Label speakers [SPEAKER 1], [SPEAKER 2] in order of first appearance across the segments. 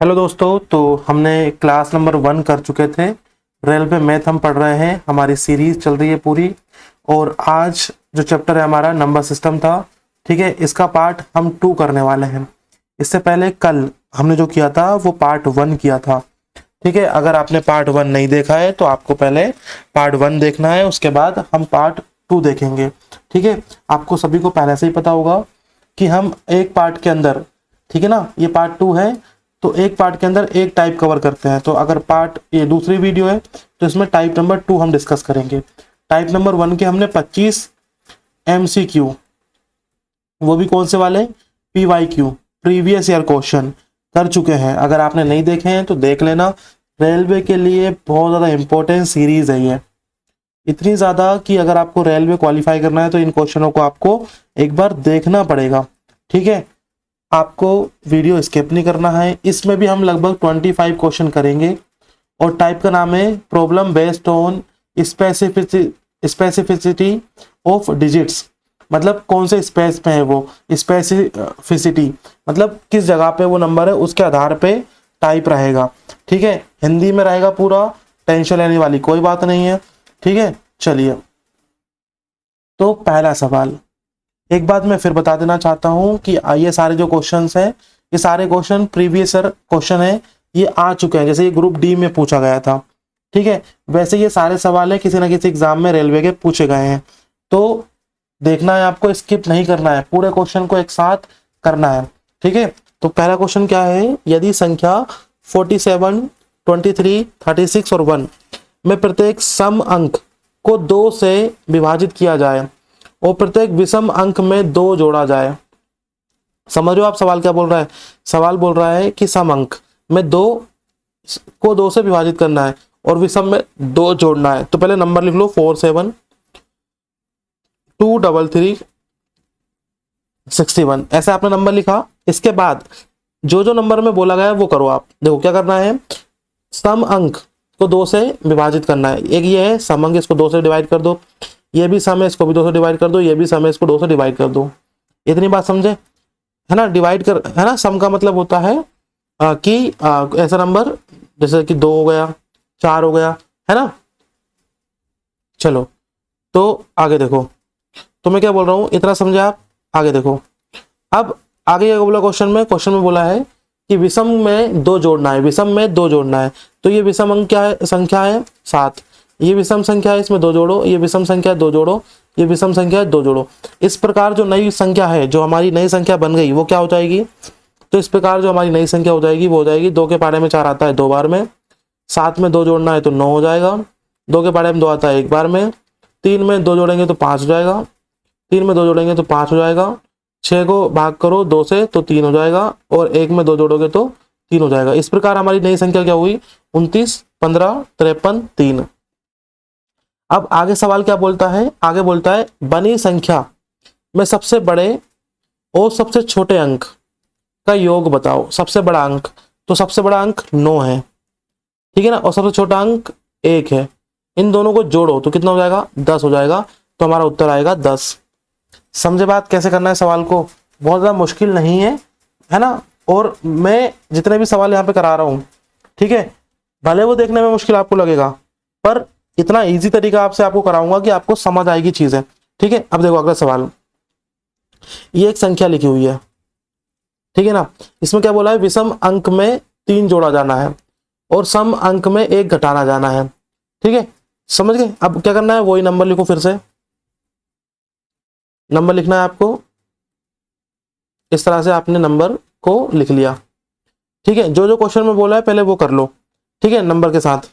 [SPEAKER 1] Hello दोस्तों, तो हमने क्लास नंबर 1 कर चुके थे। रेलवे मैथ हम पढ़ रहे हैं, हमारी सीरीज चल रही है पूरी। और आज जो चैप्टर है हमारा नंबर सिस्टम था, ठीक है। इसका पार्ट हम 2 करने वाले हैं। इससे पहले कल हमने जो किया था वो पार्ट 1 किया था, ठीक है। अगर आपने पार्ट 1 नहीं देखा है तो आपको पहले पार्ट 1 देखना है, उसके बाद हम पार्ट 2 देखेंगे, ठीक है। आपको सभी को पहले से ही पता होगा कि हम एक पार्ट के अंदर, ठीक है ना, ये पार्ट 2 है तो एक पार्ट के अंदर एक टाइप कवर करते हैं। तो अगर पार्ट ये दूसरी वीडियो है तो इसमें टाइप नंबर 2 हम डिस्कस करेंगे। टाइप नंबर 1 के हमने 25 MCQ, वो भी कौन से वाले, PYQ, प्रीवियस ईयर क्वेश्चन कर चुके हैं। अगर आपने नहीं देखे हैं तो देख लेना। रेलवे के लिए बहुत ज़्यादा इंपॉर्टेंट सीरीज है ये, इतनी ज़्यादा कि अगर आपको रेलवे क्वालिफाई करना है तो इन क्वेश्चनों को आपको एक बार देखना पड़ेगा, ठीक है। आपको वीडियो स्किप नहीं करना है। इसमें भी हम लगभग 25 क्वेश्चन करेंगे और टाइप का नाम है problem based on specificity of digits. मतलब कौन से स्पेस में है वो, स्पेसिफिसिटी मतलब किस जगह पे वो नंबर है उसके आधार पे टाइप रहेगा, ठीक है। हिंदी में रहेगा पूरा, टेंशन लेने वाली कोई बात नहीं है, ठीक है। चलिए, तो पहला सवाल, एक बात मैं फिर बता देना चाहता हूं कि ये सारे जो क्वेश्चंस हैं, ये सारे क्वेश्चन प्रीवियस ईयर क्वेश्चन है, ये आ चुके हैं। जैसे ये ग्रुप डी में पूछा गया था, ठीक है, वैसे ये सारे सवाल है किसी ना किसी एग्जाम में रेलवे के पूछे गए हैं। तो देखना है आपको, स्किप नहीं करना है, पूरे क्वेश्चन को एक साथ करना है, ठीक है। तो पहला क्वेश्चन क्या है, यदि संख्या 47, 23, 36 और 1 में प्रत्येक सम अंक को 2 से विभाजित किया जाए और प्रत्येक विषम अंक में 2 जोड़ा जाए। समझ रहे हो आप सवाल क्या बोल रहा है? सवाल बोल रहा है कि सम अंक में 2 को 2 से विभाजित करना है और विषम में 2 जोड़ना है। तो पहले नंबर लिख लो, 47, 233, 61, ऐसे आपने नंबर लिखा। इसके बाद जो जो नंबर में बोला गया है वो करो आप। देखो क्या करना है, सम अंक को 2 से विभाजित करना है। एक ये है सम अंक, इसको 2 से डिवाइड कर दो, ये भी सम है, इसको भी 2 से डिवाइड कर दो, ये भी सम है, इसको 2 से डिवाइड कर दो। इतनी बात समझे, है ना। डिवाइड कर, है ना, सम का मतलब होता है कि ऐसा नंबर जैसे कि 2 हो गया, 4 हो गया, है ना। चलो, तो आगे देखो, तो मैं क्या बोल रहा हूं, इतना समझे आप। आगे देखो, अब आगे ये बोला क्वेश्चन में बोला है कि विषम में 2 जोड़ना है, विषम में 2 जोड़ना है। तो ये विषम अंक क्या है, संख्या है 7, ये विषम संख्या है, इसमें 2 जोड़ो, ये विषम संख्या 2 जोड़ो, ये विषम संख्या 2 जोड़ो। इस प्रकार जो नई संख्या है, जो हमारी नई संख्या बन गई, वो क्या हो जाएगी। तो इस प्रकार जो हमारी नई संख्या हो जाएगी वो हो जाएगी, 2 के पाड़े में 4 आता है 2 बार में, 7 में 2 जोड़ना है तो 9 हो जाएगा, 2 के पाड़े में 2 आता है 1 बार में, 3 में 2 जोड़ेंगे तो 5 हो जाएगा, 3 में 2 जोड़ेंगे तो 5 हो जाएगा, 6 को भाग करो 2 से तो 3 हो जाएगा, और 1 में 2 जोड़ोगे तो 3 हो जाएगा। इस प्रकार हमारी नई संख्या क्या हुई, 29, 15, 53, 3। अब आगे सवाल क्या बोलता है, आगे बोलता है बनी संख्या में सबसे बड़े और सबसे छोटे अंक का योग बताओ। सबसे बड़ा अंक, तो सबसे बड़ा अंक 9 है, ठीक है ना, और सबसे छोटा अंक 1 है। इन दोनों को जोड़ो तो कितना हो जाएगा, 10 हो जाएगा। तो हमारा उत्तर आएगा 10। समझे बात कैसे करना है सवाल को, बहुत ज़्यादा मुश्किल नहीं है, है ना। और मैं जितने भी सवाल यहाँ पे करा रहा हूँ, ठीक है, भले वो देखने में मुश्किल आपको लगेगा पर इतना इजी तरीका आपसे आपको कराऊंगा कि आपको समझ आएगी चीजें, ठीक है। अब देखो अगला सवाल, ये एक संख्या लिखी हुई है, ठीक है ना। इसमें क्या बोला है, विषम अंक में 3 जोड़ा जाना है और सम अंक में 1 घटाना जाना है, ठीक है। समझ गए। अब क्या करना है, वही नंबर लिखो, फिर से नंबर लिखना है आपको। इस तरह से आपने नंबर को लिख लिया, ठीक है। जो जो क्वेश्चन में बोला है पहले वो कर लो, ठीक है, नंबर के साथ।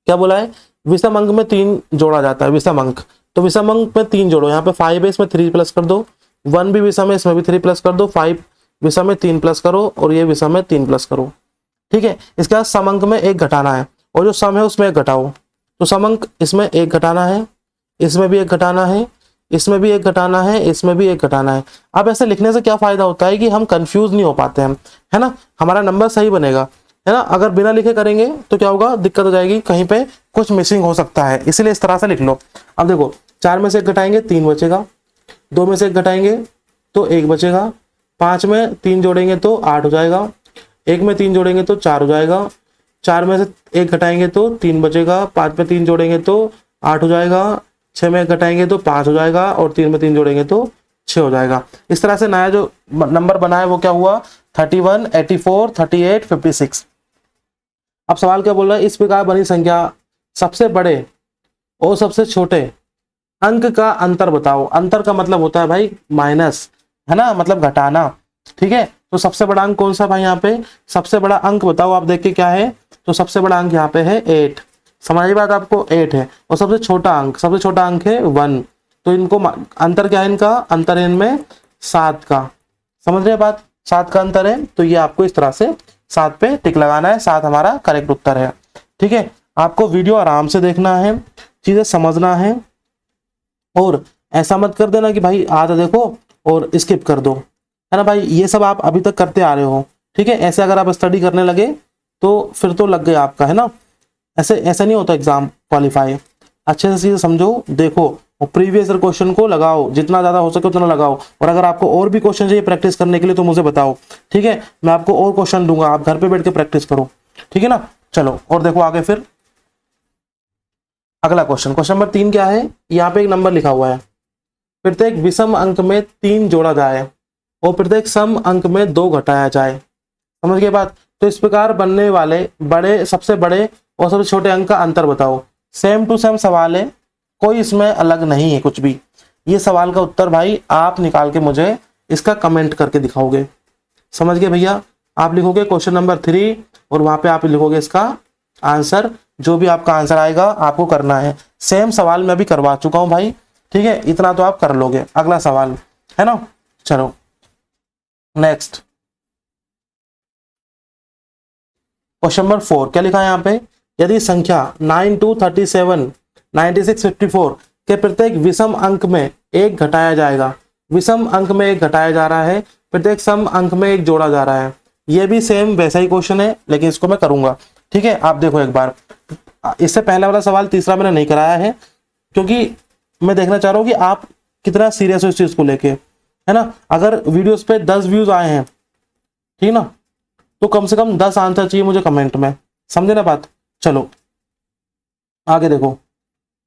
[SPEAKER 1] क्या बोला है, विषम अंक में 3 जोड़ा जाता है, विषम अंक। तो विषम अंक में 3 जोड़ो, यहाँ पे 5 है, इसमें 3 प्लस कर दो, 1 भी विषम है, इसमें भी 3 प्लस कर दो, 5 विषम में 3 प्लस करो, और ये विषम में 3 प्लस करो, ठीक है। इसके बाद सम अंक में 1 घटाना है, और जो सम है उसमें 1 घटाओ। तो सम अंक इसमें 1 घटाना है, इसमें भी 1 घटाना है, इसमें भी 1 घटाना है, इसमें भी 1 घटाना है। अब ऐसे लिखने से क्या फायदा होता है कि हम कंफ्यूज नहीं हो पाते हैं, है ना, हमारा नंबर सही बनेगा, है ना। अगर बिना लिखे करेंगे तो क्या होगा, दिक्कत हो जाएगी, कहीं पे कुछ मिसिंग हो सकता है, इसलिए इस तरह से लिख लो। अब देखो, 4 में से 1 घटाएंगे 3 बचेगा, 2 में से 1 घटाएंगे तो 1 बचेगा, 5 में 3 जोड़ेंगे तो 8 हो जाएगा, एक में 3 जोड़ेंगे तो 4 हो जाएगा, 4 में से 1 घटाएंगे तो 3 बचेगा, 5 में 3 जोड़ेंगे तो 8 हो जाएगा, 6 में 1 घटाएंगे तो 5 हो जाएगा, और 3 में 3 जोड़ेंगे तो 6 हो जाएगा। इस तरह से नया जो नंबर बना है वो क्या हुआ, 31, 84, 38, 56। अब सवाल क्या बोल रहा है, इस प्रकार बनी संख्या सबसे बड़े और सबसे छोटे अंक का अंतर बताओ। अंतर का मतलब होता है भाई माइनस, है ना, मतलब घटाना। ठीक है, तो सबसे बड़ा अंक कौन सा भाई, यहाँ पे सबसे बड़ा अंक बताओ आप देख के क्या है, तो सबसे बड़ा अंक यहाँ पे है 8, समझ बात आपको, 8 है। और सबसे छोटा अंक है 1, तो इनको अंतर क्या है, इनका अंतर है इनमें 7 का, समझ रहे बात, 7 का अंतर है। तो ये आपको इस तरह से 7 पे टिक लगाना है, 7 हमारा करेक्ट उत्तर है। ठीक है, आपको वीडियो आराम से देखना है, चीजें समझना है, और ऐसा मत कर देना कि भाई आधा देखो और स्किप कर दो, है ना भाई, ये सब आप अभी तक करते आ रहे हो। ठीक है, ऐसे अगर आप स्टडी करने लगे तो फिर तो लग गया आपका, है ना। ऐसा नहीं होता एग्जाम क्वालिफाई। अच्छे से चीजें समझो, देखो, और प्रीवियस क्वेश्चन को लगाओ, जितना ज्यादा हो सके उतना लगाओ। और अगर आपको और भी क्वेश्चन चाहिए प्रैक्टिस करने के लिए तो मुझे बताओ, ठीक है, मैं आपको और क्वेश्चन दूंगा, आप घर पे बैठ के प्रैक्टिस करो, ठीक है ना। चलो और देखो आगे फिर अगला क्वेश्चन नंबर 3 क्या है, यहाँ पे एक नंबर लिखा हुआ है, प्रत्येक विषम अंक में 3 जोड़ा जाए और प्रत्येक सम अंक में 2 घटाया जाए। समझ गए बात। तो इस प्रकार बनने वाले सबसे बड़े और सबसे छोटे अंक का अंतर बताओ। सेम टू सेम सवाल है, कोई इसमें अलग नहीं है कुछ भी। ये सवाल का उत्तर भाई आप निकाल के मुझे इसका कमेंट करके दिखाओगे, समझ गए भैया। आप लिखोगे क्वेश्चन नंबर 3 और वहां पे आप लिखोगे इसका आंसर, जो भी आपका आंसर आएगा आपको करना है। सेम सवाल मैं भी करवा चुका हूं भाई, ठीक है, इतना तो आप कर लोगे। अगला सवाल है ना, चलो नेक्स्ट क्वेश्चन नंबर 4 क्या लिखा है यहाँ पे, यदि संख्या 9, 2, 37, 96, 54 के प्रत्येक विषम अंक में 1 घटाया जाएगा, विषम अंक में 1 घटाया जा रहा है, प्रत्येक सम अंक में 1 जोड़ा जा रहा है। ये भी सेम वैसा ही क्वेश्चन है, लेकिन इसको मैं करूंगा, ठीक है। आप देखो एक बार, इससे पहला वाला सवाल तीसरा मैंने नहीं कराया है, क्योंकि मैं देखना चाह रहा हूँ कि आप कितना सीरियस हो इस चीज को लेके, है ना। अगर वीडियोस पे 10 व्यूज आए हैं, ठीक ना, तो कम से कम 10 आंसर चाहिए मुझे कमेंट में, समझे ना बात। चलो आगे देखो,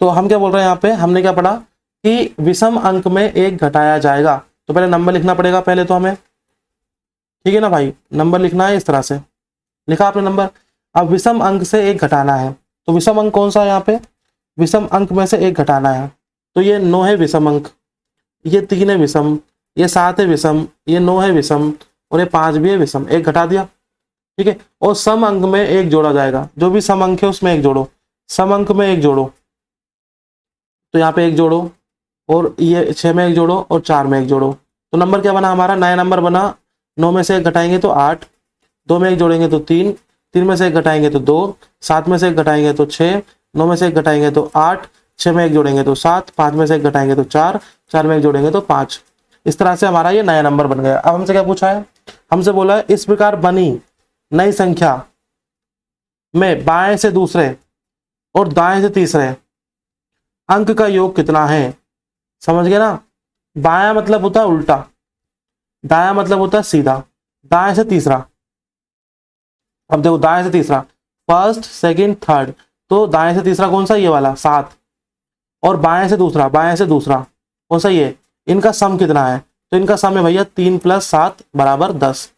[SPEAKER 1] तो हम क्या बोल रहे हैं यहाँ पे, हमने क्या पढ़ा कि विषम अंक में 1 घटाया जाएगा, तो पहले नंबर लिखना पड़ेगा पहले तो हमें, ठीक है ना भाई, नंबर लिखना है इस तरह से, लिखा आपने नंबर। अब विषम अंक से 1 घटाना है, तो विषम अंक कौन सा है यहाँ पे, विषम अंक में से 1 घटाना है, तो ये 9 है विषम अंक, ये 3 है विषम, ये 7 है विषम, ये 9 है विषम, और ये 5 भी है विषम। 1 घटा दिया, ठीक है। और सम अंक में 1 जोड़ा जाएगा, जो भी सम अंक है उसमें 1 जोड़ो, सम अंक में 1 जोड़ो, तो यहाँ पे 1 जोड़ो, और ये 6 में 1 जोड़ो, और 4 में 1 जोड़ो, तो नंबर क्या बना हमारा, नया नंबर बना। 9 में से 1 घटाएंगे तो 8, 2 में 1 जोड़ेंगे तो 3, 3 में से 1 घटाएंगे तो 2, 7 में से 1 घटाएंगे तो 6, 9 में से 1 घटाएंगे तो 8, 6 में 1 जोड़ेंगे तो 7, 5 में से 1 घटाएंगे तो 4, 4 में 1 जोड़ेंगे तो 5। इस तरह से हमारा ये नया नंबर बन गया। अब हमसे क्या पूछा है, हमसे बोला है इस प्रकार बनी नई संख्या में बाएं से दूसरे और दाएं से तीसरे अंक का योग कितना है। समझ गए ना, बायां मतलब होता है उल्टा, दायां मतलब होता है सीधा, दाएं से तीसरा। अब देखो दाएं से तीसरा, फर्स्ट सेकंड थर्ड, तो दाएं से तीसरा कौन सा, ये वाला 7, और बाएं से दूसरा कौन सा, ये, इनका सम कितना है, तो इनका सम है भैया 3 + 7 = 10।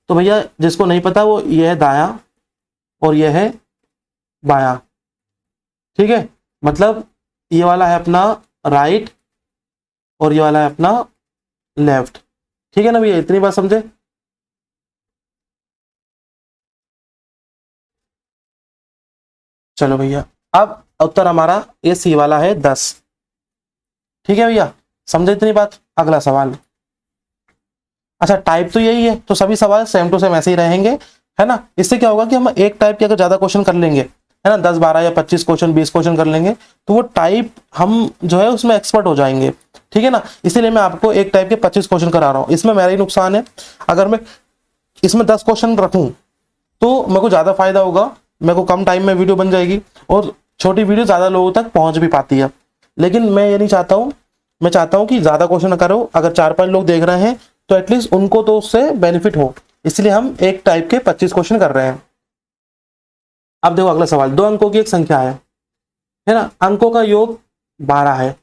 [SPEAKER 1] तो भैया जिसको नहीं पता वो ये है दायां और ये है बायां, ठीक है, मतलब ये वाला है अपना राइट और ये वाला है अपना लेफ्ट, ठीक है ना भैया, इतनी बात समझे। चलो भैया, अब उत्तर हमारा ये सी वाला है 10, ठीक है भैया, समझे इतनी बात। अगला सवाल, अच्छा टाइप तो यही है, तो सभी सवाल सेम टू सेम ऐसे ही रहेंगे, है ना। इससे क्या होगा कि हम एक टाइप के अगर ज्यादा क्वेश्चन कर लेंगे, है ना, 10, 12 या 25 क्वेश्चन, 20 क्वेश्चन कर लेंगे, तो वो टाइप हम जो है उसमें एक्सपर्ट हो जाएंगे, ठीक है ना। इसीलिए मैं आपको एक टाइप के 25 क्वेश्चन करा रहा हूँ। इसमें मेरा ही नुकसान है, अगर मैं इसमें 10 क्वेश्चन रखूं तो मेरे को ज्यादा फायदा होगा, मेरे को कम टाइम में वीडियो बन जाएगी, और छोटी वीडियो ज्यादा लोगों तक पहुंच भी पाती है। लेकिन मैं ये नहीं चाहता हूँ, मैं चाहता हूँ कि ज्यादा क्वेश्चन करो, अगर 4-5 लोग देख रहे हैं तो एटलीस्ट उनको तो उससे बेनिफिट हो, इसलिए हम एक टाइप के 25 क्वेश्चन कर रहे हैं। अब देखो अगला सवाल, 2 अंकों की एक संख्या है ना, अंकों का योग 12 है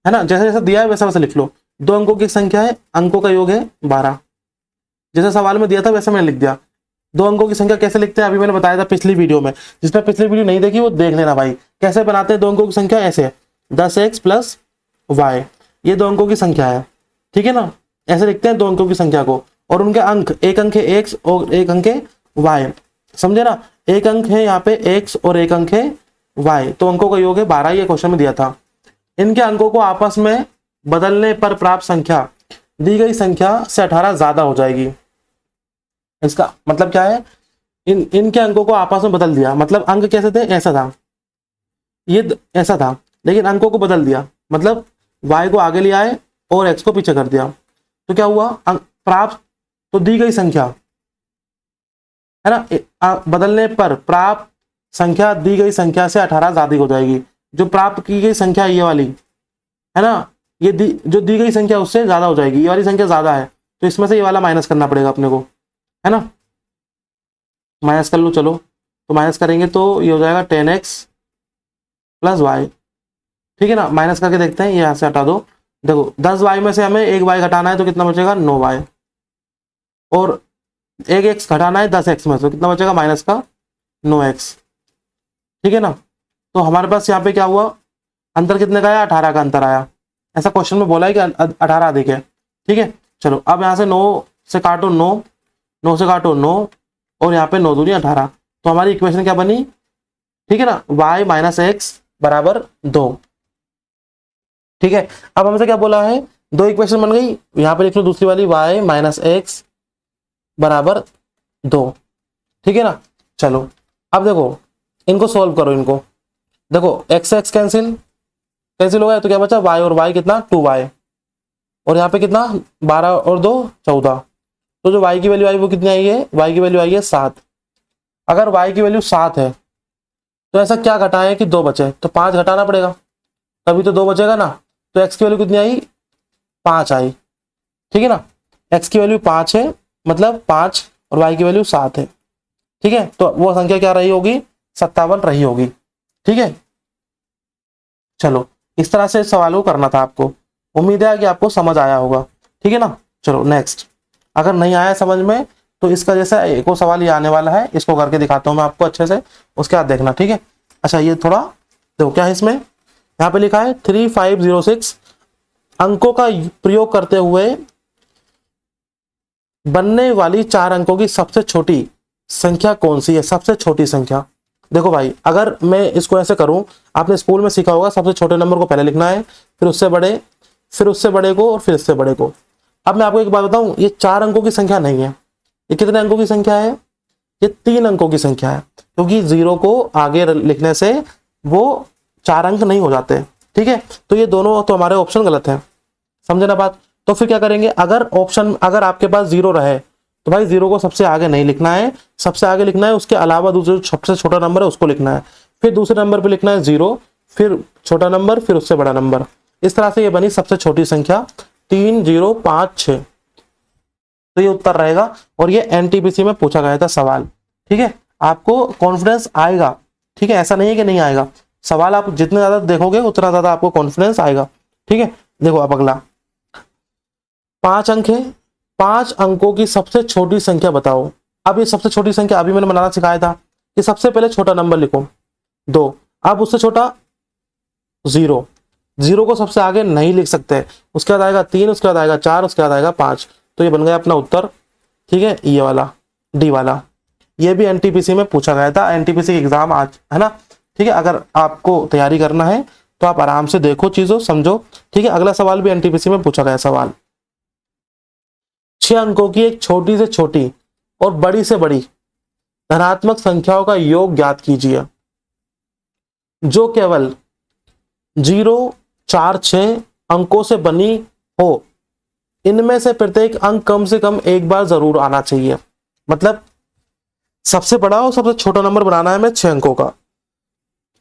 [SPEAKER 1] ना, जैसे जैसे दिया है वैसा वैसा लिख लो। 2 अंकों की एक संख्या है, अंकों का योग है 12, जैसे सवाल में दिया था वैसे मैंने लिख दिया। 2 अंकों की संख्या कैसे लिखते हैं अभी मैंने बताया था पिछली वीडियो में, जिसने पिछली वीडियो नहीं देखी वो देख लेना भाई। कैसे बनाते हैं 2 अंकों की संख्या, ऐसे 10x प्लस y, ये 2 अंकों की संख्या है, ठीक है ना, ऐसे लिखते हैं 2 अंकों की संख्या को। और उनके अंक, एक अंक है x और एक अंक है y, समझे ना, एक अंक है यहाँ पे x और एक अंक है y, तो अंकों का योग है 12, ये क्वेश्चन में दिया था। इनके अंकों को आपस में बदलने पर प्राप्त संख्या दी गई संख्या से 18 ज्यादा हो जाएगी। इसका मतलब क्या है, इनके अंकों को आपस में बदल दिया, मतलब अंक कैसे थे, ऐसा था, ये ऐसा था, लेकिन अंकों को बदल दिया, मतलब y को आगे ले आए और x को पीछे कर दिया, तो क्या हुआ, प्राप्त, तो दी गई संख्या है ना, बदलने पर प्राप्त संख्या दी गई संख्या से 18 ज्यादा हो जाएगी। जो प्राप्त की गई संख्या ये वाली है ना, ये जो दी गई संख्या उससे ज्यादा हो जाएगी, ये वाली संख्या ज्यादा है, तो इसमें से ये वाला माइनस करना पड़ेगा अपने को, है ना, माइनस कर लो चलो, तो माइनस करेंगे तो ये हो जाएगा 10x प्लस y, ठीक है ना, माइनस करके देखते हैं, ये यहाँ से हटा दो, देखो 10y में से हमें एक y घटाना है तो कितना बचेगा, 9y, और एक x घटाना है 10x में से, तो कितना बचेगा, माइनस का 9x, ठीक है ना। तो हमारे पास यहाँ पे क्या हुआ, अंतर कितने का आया, 18 का अंतर आया, ऐसा क्वेश्चन में बोला है कि 18 अधिक है, ठीक है। चलो अब यहाँ से 9 से काटो 9, 9 से काटो 9, और यहाँ पे 9 दूनी 18, तो हमारी इक्वेशन क्या बनी, ठीक है ना, y माइनस एक्स बराबर 2, ठीक है। अब हमसे क्या बोला है, 2 इक्वेशन बन गई, यहाँ पे लिख लो दूसरी वाली, y माइनस एक्स बराबर 2, ठीक है ना। चलो अब देखो इनको सोल्व करो, इनको देखो x x कैंसिल कैंसिल हो गया, तो क्या बचा, y और y कितना, 2y, और यहाँ पे कितना 12 और 2 14, तो जो y की वैल्यू आई वो कितनी आई है, y की वैल्यू आई है 7। अगर y की वैल्यू 7 है तो ऐसा क्या घटाएं कि 2 बचे, तो 5 घटाना पड़ेगा, तभी तो 2 बचेगा ना। तो x की वैल्यू कितनी आई, 5 आई, ठीक है ना, x की वैल्यू 5 है, मतलब 5 और y की वैल्यू 7 है, ठीक है। तो वो संख्या क्या रही होगी, 57 रही होगी, ठीक है। चलो इस तरह से सवाल को करना था आपको, उम्मीद है कि आपको समझ आया होगा, ठीक है ना। चलो नेक्स्ट, अगर नहीं आया समझ में तो इसका जैसा एक और सवाल ये आने वाला है, इसको करके दिखाता हूं मैं आपको अच्छे से, उसके बाद देखना, ठीक है। अच्छा ये थोड़ा देखो क्या है इसमें, यहाँ पे लिखा है 3506 अंकों का प्रयोग करते हुए बनने वाली 4 अंकों की सबसे छोटी संख्या कौन सी है, सबसे छोटी संख्या। देखो भाई अगर मैं इसको ऐसे करूं, आपने स्कूल में सीखा होगा सबसे छोटे नंबर को पहले लिखना है, फिर उससे बड़े, फिर उससे बड़े को, और फिर इससे बड़े को। अब मैं आपको एक बात बताऊं, ये 4 अंकों की संख्या नहीं है, ये कितने अंकों की संख्या है, ये 3 अंकों की संख्या है, क्योंकि 0 को आगे लिखने से वो 4 अंक नहीं हो जाते, ठीक है। तो ये दोनों तो हमारे ऑप्शन गलत है, समझे ना बात। तो फिर क्या करेंगे, अगर ऑप्शन, अगर आपके पास 0 रहे तो भाई 0 को सबसे आगे नहीं लिखना है, सबसे आगे लिखना है उसके अलावा दूसरे सबसे छोटा नंबर है उसको लिखना है, फिर दूसरे नंबर पे लिखना है 0, फिर छोटा नंबर, फिर उससे बड़ा नंबर। इस तरह से ये बनी सबसे छोटी संख्या 3056, तो ये उत्तर रहेगा, और ये एनटीपीसी में पूछा गया था सवाल, ठीक है। आपको कॉन्फिडेंस आएगा, ठीक है, ऐसा नहीं है कि नहीं आएगा, सवाल आप जितने ज्यादा देखोगे उतना ज्यादा आपको कॉन्फिडेंस आएगा, ठीक है। देखो अब अगला 5 अंक है, 5 अंकों की सबसे छोटी संख्या बताओ। अब ये सबसे छोटी संख्या अभी मैंने बनाना सिखाया था कि सबसे पहले छोटा नंबर लिखो 2, अब उससे छोटा 0, 0 को सबसे आगे नहीं लिख सकते, उसके बाद आएगा 3, उसके बाद आएगा 4, उसके बाद आएगा 5, तो ये बन गया अपना उत्तर, ठीक है, ये वाला डी वाला। ये भी एनटीपीसी में पूछा गया था, एनटीपीसी एग्जाम आज है ना, ठीक है। अगर आपको तैयारी करना है तो आप आराम से देखो, चीजों समझो, ठीक है। अगला सवाल भी एनटीपीसी में पूछा गया सवाल, 6 अंकों की एक छोटी से छोटी और बड़ी से बड़ी धनात्मक संख्याओं का योग ज्ञात कीजिए जो केवल 0, 4, 6 अंकों से बनी हो। इनमें से प्रत्येक अंक कम से कम एक बार जरूर आना चाहिए, मतलब सबसे बड़ा और सबसे छोटा नंबर बनाना है हमें 6 अंकों का,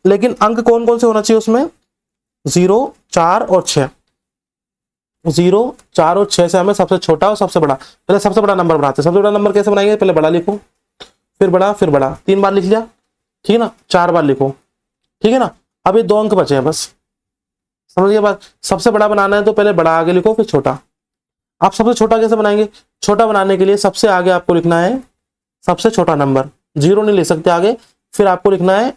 [SPEAKER 1] लेकिन अंक कौन कौन से होना चाहिए उसमें, 0, 4 और 6, 0, 4 और 6 से हमें सबसे छोटा और सबसे बड़ा, पहले सबसे बड़ा नंबर बनाते हैं। सबसे बड़ा नंबर कैसे बनाएंगे, पहले बड़ा लिखो, फिर बड़ा, फिर बड़ा, 3 बार लिख लिया, ठीक है ना, 4 बार लिखो, ठीक है ना। अब ये 2 अंक बचे हैं बस, समझ गए बात। सबसे बड़ा बनाना है तो पहले बड़ा आगे लिखो फिर छोटा। आप सबसे छोटा कैसे बनाएंगे, छोटा बनाने के लिए सबसे आगे आपको लिखना है सबसे छोटा नंबर, 0 नहीं ले सकते आगे, फिर आपको लिखना है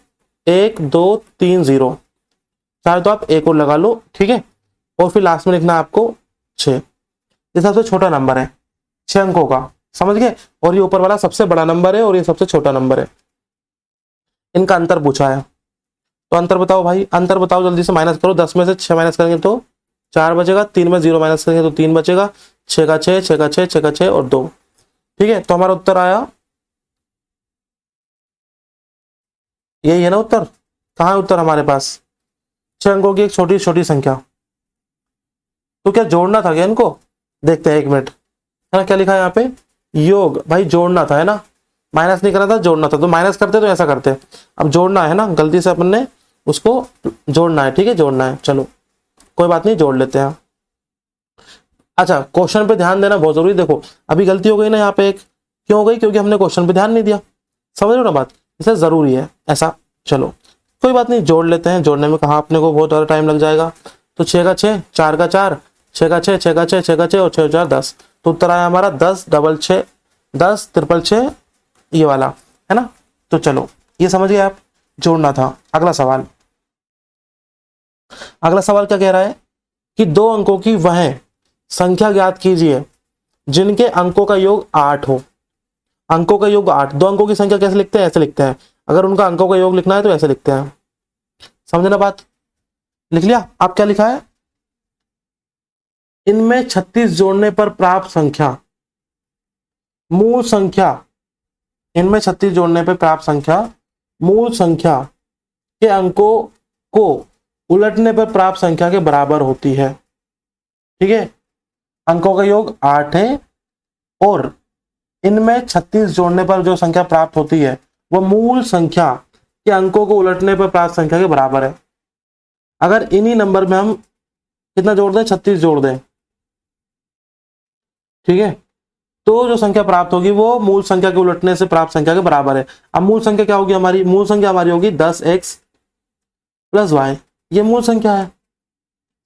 [SPEAKER 1] 1 2 3 0, चाहे तो आप एक और लगा लो, ठीक है। और फिर लास्ट में लिखना है आपको 6, ये सबसे छोटा नंबर है 6 अंकों का, समझ गए। और ये ऊपर वाला सबसे बड़ा नंबर है और ये सबसे छोटा नंबर है। इनका अंतर पूछा है, तो अंतर बताओ भाई, अंतर बताओ जल्दी से, माइनस करो। 10 में से 6 माइनस करेंगे तो 4 बचेगा, 3 में 0 माइनस करेंगे तो 3 बचेगा, 6 का 6, 6 का 6, 6 का 6 और 2, ठीक है। तो हमारा उत्तर आया यही है ना उत्तर। कहाँ है उत्तर हमारे पास, 6 अंकों की एक छोटी छोटी संख्या। तो क्या जोड़ना था क्या इनको, देखते हैं 1 मिनट, है ना। क्या लिखा है यहाँ पे, योग, भाई जोड़ना था, है ना, माइनस नहीं करना था, जोड़ना था। तो माइनस करते तो ऐसा करते, अब जोड़ना है ना, गलती से अपन ने उसको जोड़ना है, ठीक है, जोड़ना है, चलो कोई बात नहीं, जोड़ लेते हैं। अच्छा, क्वेश्चन पे ध्यान देना बहुत जरूरी। देखो अभी गलती हो गई ना यहाँ पे एक, क्यों हो गई, क्योंकि हमने क्वेश्चन पे ध्यान नहीं दिया, समझ रहे हो ना बात, इसलिए जरूरी है ऐसा। चलो कोई बात नहीं, जोड़ लेते हैं। जोड़ने में कहा अपने को बहुत ज़्यादा टाइम लग जाएगा। तो 6 का 6, 4 का 4, 6 का 6, 6 का 6, 6 का 6 और 6 4 10। तो उत्तर आया हमारा 10 डबल 6, 10 ट्रिपल 6, ये वाला, है ना। तो चलो ये समझ गए आप, जोड़ना था। अगला सवाल, अगला सवाल क्या कह रहा है कि 2 अंकों की वह संख्या ज्ञात कीजिए जिनके अंकों का योग 8 हो। अंकों का योग 8, 2 अंकों की संख्या कैसे लिखते हैं, ऐसे लिखते हैं। अगर उनका अंकों का योग लिखना है तो ऐसे लिखते हैं, समझना बात। लिख लिया, आप क्या लिखा है, इनमें 36 जोड़ने पर प्राप्त संख्या मूल संख्या, इनमें 36 जोड़ने पर प्राप्त संख्या मूल संख्या के अंकों को उलटने पर प्राप्त संख्या के बराबर होती है, ठीक है। अंकों का योग 8 है और इनमें 36 जोड़ने पर जो संख्या प्राप्त होती है वो मूल संख्या के अंकों को उलटने पर प्राप्त संख्या के बराबर है। अगर इन्हीं नंबर में हम कितना जोड़ दें, 36 जोड़ दें, ठीक है, तो जो संख्या प्राप्त होगी वो मूल संख्या के उलटने से प्राप्त संख्या के बराबर है। अब मूल संख्या क्या होगी हमारी, मूल संख्या हमारी होगी 10x प्लस वाई, ये मूल संख्या है,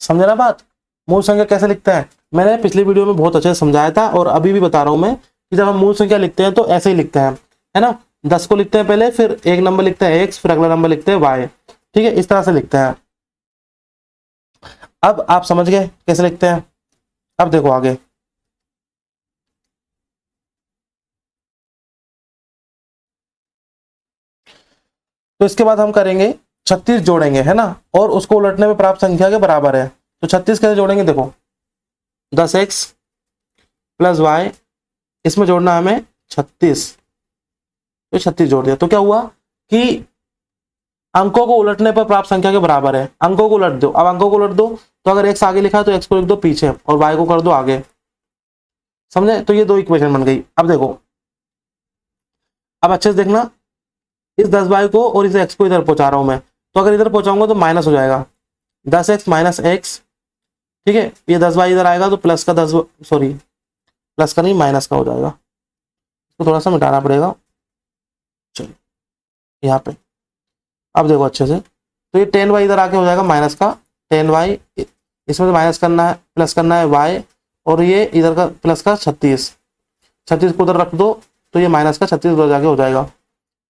[SPEAKER 1] समझे ना बात। मूल संख्या कैसे लिखते हैं, मैंने पिछली वीडियो में बहुत अच्छे से समझाया था और अभी भी बता रहा हूं मैं कि जब हम मूल संख्या लिखते हैं तो ऐसे ही लिखते हैं, है ना। 10 को लिखते हैं पहले, फिर एक नंबर लिखते हैं x, फिर अगला नंबर लिखते हैं y, ठीक है, इस तरह से लिखते हैं। अब आप समझ गए कैसे लिखते हैं। अब देखो आगे, तो इसके बाद हम करेंगे 36 जोड़ेंगे, है ना, और उसको उलटने में प्राप्त संख्या के बराबर है। तो 36 कैसे जोड़ेंगे, देखो 10x प्लस वाई, इसमें जोड़ना है हमें 36, तो 36 जोड़ दिया। तो क्या हुआ कि अंकों को उलटने पर प्राप्त संख्या के बराबर है। अंकों को उलट दो, अब अंकों को उलट दो, तो अगर x आगे लिखा है तो x को लिख दो पीछे और y को कर दो आगे, समझे। तो ये 2 इक्वेशन बन गई। अब देखो, अब अच्छे से देखना, इस 10y को और इस x को इधर पहुंचा रहा हूं मैं, तो अगर इधर पहुंचाऊंगा तो माइनस हो जाएगा, 10x माइनस x, ठीक है। ये 10y इधर आएगा तो प्लस का 10, सॉरी प्लस का नहीं माइनस का हो जाएगा, इसको थोड़ा सा मिटाना पड़ेगा। चलो यहाँ पे, अब देखो अच्छे से, तो ये 10y इधर आके हो जाएगा माइनस का 10y, इसमें तो माइनस करना है, प्लस करना है y, और ये इधर का प्लस का 36, 36 को उधर रख दो तो ये माइनस का 36 उधर जाके हो जाएगा,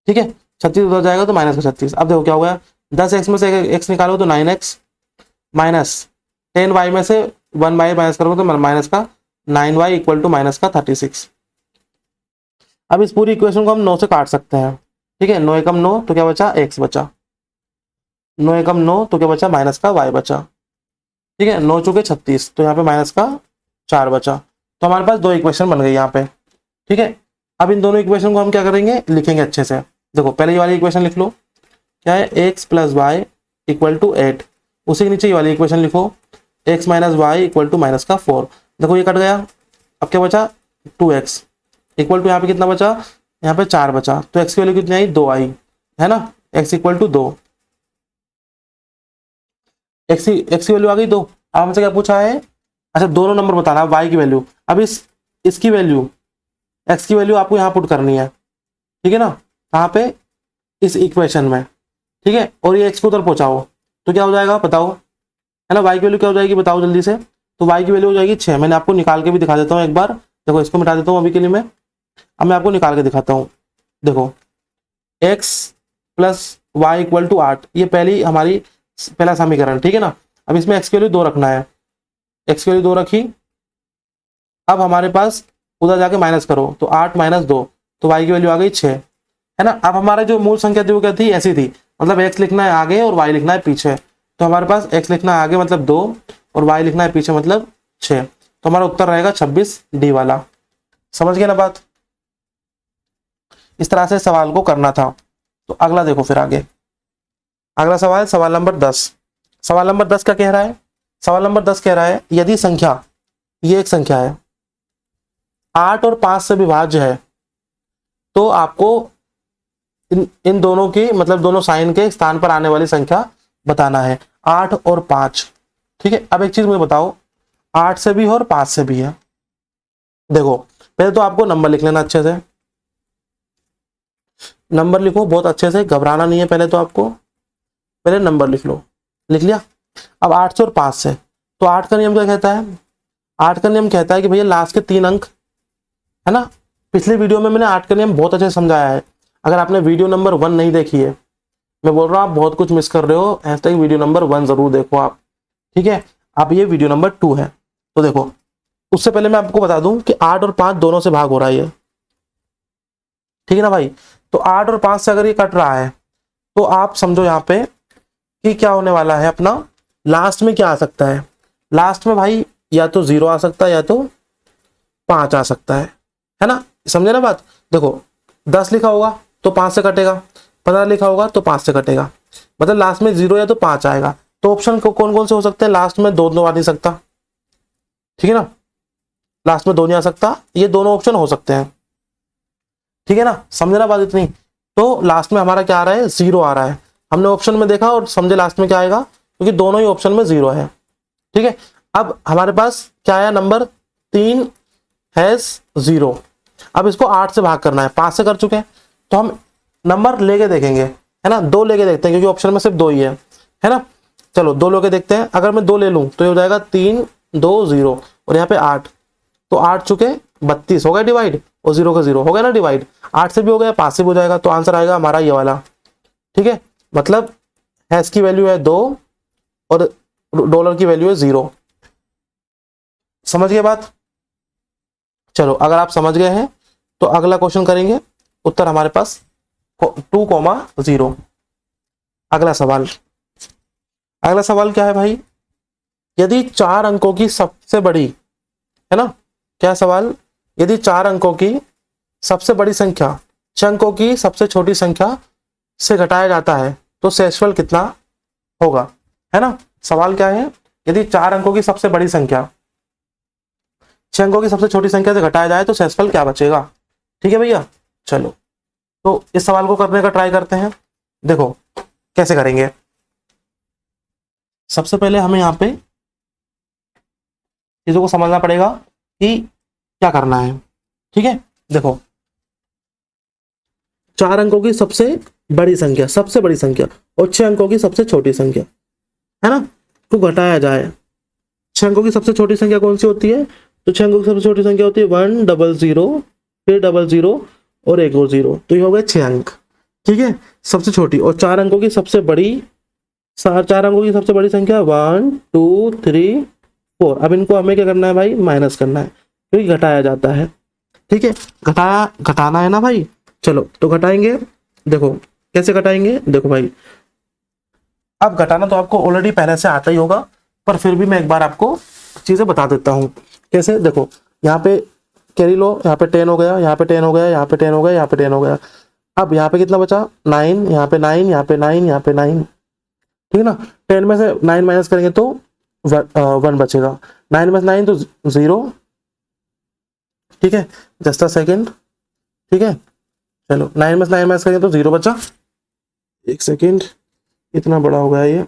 [SPEAKER 1] ठीक है। 36 उधर जाएगा तो माइनस का 36। अब देखो क्या हो गया, 10x में से x निकालो तो 9x, माइनस 10y में से 1y माइनस करोगे तो माइनस का 9y इक्वल टू माइनस का 36। अब इस पूरी इक्वेशन को हम 9 से काट सकते हैं, ठीक है। 9 एकम 9 तो क्या बचा, x बचा, 9 एकम 9 तो क्या बचा, माइनस का y बचा, ठीक है। 9 चुके 36, तो यहाँ पे माइनस का 4 बचा। तो हमारे पास 2 इक्वेशन बन गई यहाँ पे, ठीक है। अब इन दोनों इक्वेशन को हम क्या करेंगे, लिखेंगे अच्छे से। देखो पहले ये वाली इक्वेशन लिख लो, क्या है, x plus Y equal to 8, उसी के नीचे ये वाली इक्वेशन लिखो, x minus Y equal to minus का 4। देखो ये कट गया, अब क्या बचा, 2x इक्वल टू यहाँ पे कितना बचा, यहाँ पे 4 बचा, तो x की वैल्यू कितनी आई, 2 आई, है ना, x इक्वल टू 2, x की वैल्यू आ गई 2। अब हमसे क्या पूछा है, अच्छा दोनों नंबर बताना है, y की वैल्यू। अब इसकी वैल्यू, x की वैल्यू आपको यहाँ पुट करनी है, ठीक है ना, कहाँ पे, इस इक्वेशन में, ठीक है। और ये x को उधर पहुंचाओ तो क्या हो जाएगा बताओ, है ना, y की वैल्यू क्या हो जाएगी बताओ जल्दी से। तो y की वैल्यू हो जाएगी 6। मैंने आपको निकाल के भी दिखा देता हूँ एक बार, देखो इसको मिटा देता हूँ अभी के लिए मैं। अब मैं आपको निकाल के दिखाता हूँ, देखो x plus Y equal to 8, ये पहला समीकरण, ठीक है ना। अब इसमें x की वैल्यू 2 रखना है, x की वैल्यू 2 रखी। अब हमारे पास उधर जाके माइनस करो तो 8 माइनस 2, तो y की वैल्यू आ गई 6, है ना। अब हमारे जो मूल संख्या थी वो क्या थी, ऐसी थी, मतलब x लिखना है आगे और y लिखना है पीछे। तो हमारे पास x लिखना है आगे मतलब 2 और y लिखना है पीछे मतलब 6, तो हमारा उत्तर रहेगा 26 डी वाला। समझ गए ना बात। इस तरह से सवाल को करना था। तो अगला देखो फिर आगे, अगला सवाल, सवाल नंबर 10। सवाल नंबर 10 क्या कह रहा है, सवाल नंबर 10 कह रहा है यदि संख्या, ये एक संख्या है 8 और 5 से विभाज्य है, तो आपको इन दोनों की मतलब दोनों साइन के स्थान पर आने वाली संख्या बताना है, 8 और 5, ठीक है। अब एक चीज मुझे बताओ, 8 से भी है और 5 से भी है। देखो पहले तो आपको नंबर लिख लेना अच्छे से, नंबर लिखो बहुत अच्छे से, घबराना नहीं है, पहले तो आपको पहले नंबर लिख लो, लिख लिया। अब 8 से और 5 से, तो 8 का नियम क्या कहता है, 8 का नियम कहता है कि भैया लास्ट के 3 अंक, है ना। पिछले वीडियो में मैंने 8 का नियम बहुत अच्छे से समझाया है, अगर आपने वीडियो नंबर 1 नहीं देखी है, मैं बोल रहा हूँ आप बहुत कुछ मिस कर रहे हो, ऐसे वीडियो नंबर 1 जरूर देखो आप, ठीक है। अब ये वीडियो नंबर 2 है, तो देखो उससे पहले मैं आपको बता दूं कि 8 और 5 दोनों से भाग हो रहा है, ठीक है ना भाई। तो 8 और 5 से अगर ये कट रहा है तो आप समझो यहाँ पे कि क्या होने वाला है अपना, लास्ट में क्या आ सकता है, लास्ट में भाई या तो 0 आ सकता है या तो 5 आ सकता है ना, समझे ना बात। देखो 10 लिखा होगा तो 5 से कटेगा, 15 लिखा होगा तो 5 से कटेगा, मतलब लास्ट में 0 या तो 5 आएगा। तो ऑप्शन को कौन कौन से हो सकते हैं, लास्ट में दो आ नहीं सकता, ठीक है ना, लास्ट में 2 नहीं आ सकता, ये दोनों ऑप्शन हो सकते हैं, ठीक है ना, समझे ना बात इतनी। तो लास्ट में हमारा क्या आ रहा है, 0 आ रहा है, हमने ऑप्शन में देखा और समझे लास्ट में क्या आएगा, क्योंकि दोनों ही ऑप्शन में 0 है, ठीक है। अब हमारे पास क्या आया, नंबर 3 हैज 0। अब इसको 8 से भाग करना है, 5 से कर चुके हैं, तो हम नंबर लेके देखेंगे, है ना, 2 लेके देखते हैं क्योंकि ऑप्शन में सिर्फ 2 ही है ना। चलो 2 लेके देखते हैं, अगर मैं 2 ले लूं तो ये हो जाएगा 3 2 0 और यहाँ पे 8, तो 8 चुके 32 हो गए डिवाइड, और 0 का 0 हो गया ना डिवाइड, 8 से भी हो गया 5 से भी हो जाएगा, तो आंसर आएगा हमारा ये वाला, ठीक है। मतलब हैश की वैल्यू है 2 और डॉलर की वैल्यू है 0। समझ गए बात। चलो अगर आप समझ गए हैं तो अगला क्वेश्चन करेंगे, उत्तर हमारे पास 2,0। अगला सवाल, अगला सवाल क्या है भाई, यदि 4 अंकों की सबसे बड़ी, है ना, क्या सवाल, यदि 4 अंकों की सबसे बड़ी संख्या 6 अंकों की सबसे छोटी संख्या से घटाया जाता है तो शेषफल कितना होगा, है ना। सवाल क्या है, यदि 4 अंकों की सबसे बड़ी संख्या 6 अंकों की सबसे छोटी संख्या से घटाया जाए तो शेषफल क्या बचेगा, ठीक है भैया। चलो तो इस सवाल को करने का ट्राई करते हैं, देखो कैसे करेंगे। सबसे पहले हमें यहाँ पे चीजों को समझना पड़ेगा कि क्या करना है, ठीक है। देखो 4 अंकों की सबसे बड़ी संख्या, सबसे बड़ी संख्या, और 6 अंकों की सबसे छोटी संख्या, है ना, को घटाया जाए। 6 अंकों की सबसे छोटी संख्या कौन सी होती है, तो 6 अंकों की सबसे छोटी संख्या होती है 100, फिर 00 और एक और 0, तो ये हो गए 6 अंक, ठीक है, सबसे छोटी। और 4 अंकों की सबसे बड़ी, 4 अंकों की सबसे बड़ी संख्या 1 2 3 4। अब इनको हमें क्या करना है भाई, माइनस करना है, क्योंकि घटाया जाता है, ठीक है, घटाना है ना भाई। चलो तो घटाएंगे, देखो कैसे घटाएंगे, देखो भाई अब घटाना तो आपको ऑलरेडी पहले से आता ही होगा, पर फिर भी मैं एक बार आपको चीजें बता देता हूँ कैसे। देखो यहाँ पे कैरी लो, यहाँ पे 10 हो गया, यहाँ पे 10 हो गया, यहाँ पे 10 हो गया, यहाँ पे 10 हो गया। अब यहाँ पे कितना बचा, 9, यहाँ पे 9, यहाँ पे 9, यहाँ पे 9, ठीक है ना। 10 में से 9 माइनस करेंगे तो 1 बचेगा, 9 में से 9 तो 0, ठीक है, जस्ट अ सेकेंड, ठीक है। चलो 9 में से 9 माइनस करेंगे तो 0 बचा, एक सेकेंड, इतना बड़ा हो गया ये,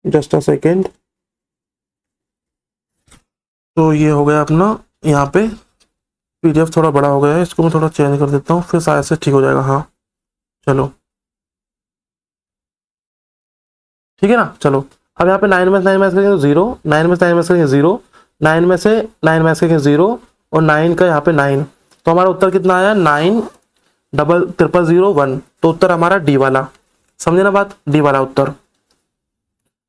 [SPEAKER 1] जस्ट अ सेकेंड। तो ये हो गया अपना, यहाँ पे PDF थोड़ा बड़ा हो गया है, इसको मैं थोड़ा चेंज कर देता हूँ, फिर शायद से ठीक हो जाएगा। हाँ चलो ठीक है ना। चलो अब यहाँ पे 9 में 9 मैच करेंगे 0, 9 में 9 मैच करेंगे 0, 9 में से 9 मैच करेंगे 0 और 9 का यहाँ पे 9, तो हमारा उत्तर कितना आया 9 डबल 0001। तो उत्तर हमारा डी वाला, समझे ना बात, डी वाला उत्तर।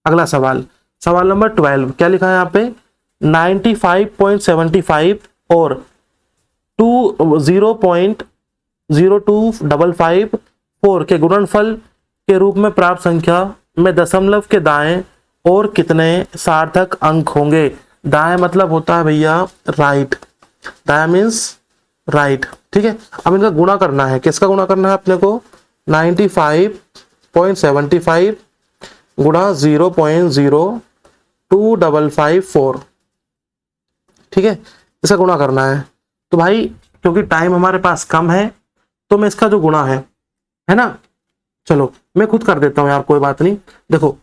[SPEAKER 1] अगला सवाल, सवाल नंबर 12, क्या लिखा है यहाँ पे 95.75 और 0.02554 के गुणनफल के रूप में प्राप्त संख्या में दशमलव के दाएं और कितने सार्थक अंक होंगे। दाएं मतलब होता है भैया राइट, दाएं मीन्स राइट, ठीक है। अब इनका गुणा करना है, किसका गुणा करना है अपने को 95.75 गुणा 0.02554, ठीक है, इसका गुणा करना है। तो भाई क्योंकि टाइम हमारे पास कम है तो मैं इसका जो गुणा है ना, चलो मैं खुद कर देता हूँ यार, कोई बात नहीं। देखो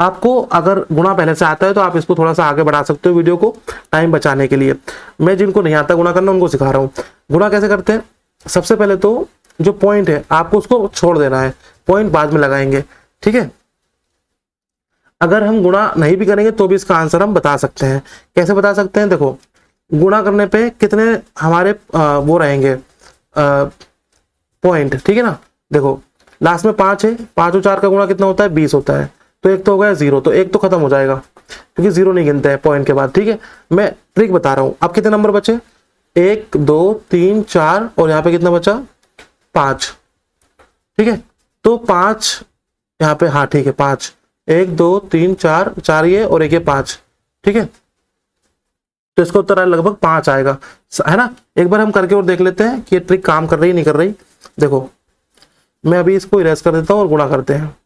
[SPEAKER 1] आपको अगर गुणा पहले से आता है तो आप इसको थोड़ा सा आगे बढ़ा सकते हो वीडियो को, टाइम बचाने के लिए। मैं जिनको नहीं आता गुणा करना उनको सिखा रहा हूँ। गुणा कैसे करते हैं, सबसे पहले तो जो पॉइंट है आपको उसको छोड़ देना है, पॉइंट बाद में लगाएंगे, ठीक है। अगर हम गुणा नहीं भी करेंगे तो भी इसका आंसर हम बता सकते हैं। कैसे बता सकते हैं, देखो गुणा करने पे कितने हमारे वो रहेंगे पॉइंट, ठीक है ना। देखो लास्ट में 5 है, 5 और 4 का गुणा कितना होता है 20 होता है, तो एक तो हो गया 0, तो एक तो खत्म हो जाएगा क्योंकि 0 नहीं गिनते हैं पॉइंट के बाद, ठीक है। मैं ट्रिक बता रहा हूं। अब कितने नंबर बचे 1 2 3 4 और यहाँ पे कितना बचा 5, ठीक है। तो 5 यहाँ पे, हाँ ठीक है 5, 1 2 3 4, 4 ये और एक ये 5, ठीक है। तो इसका उत्तर लगभग 5 आएगा, है ना। एक बार हम करके और देख लेते हैं कि ये ट्रिक काम कर रही नहीं कर रही। देखो मैं अभी इसको इरेज कर देता हूं और गुणा करते हैं,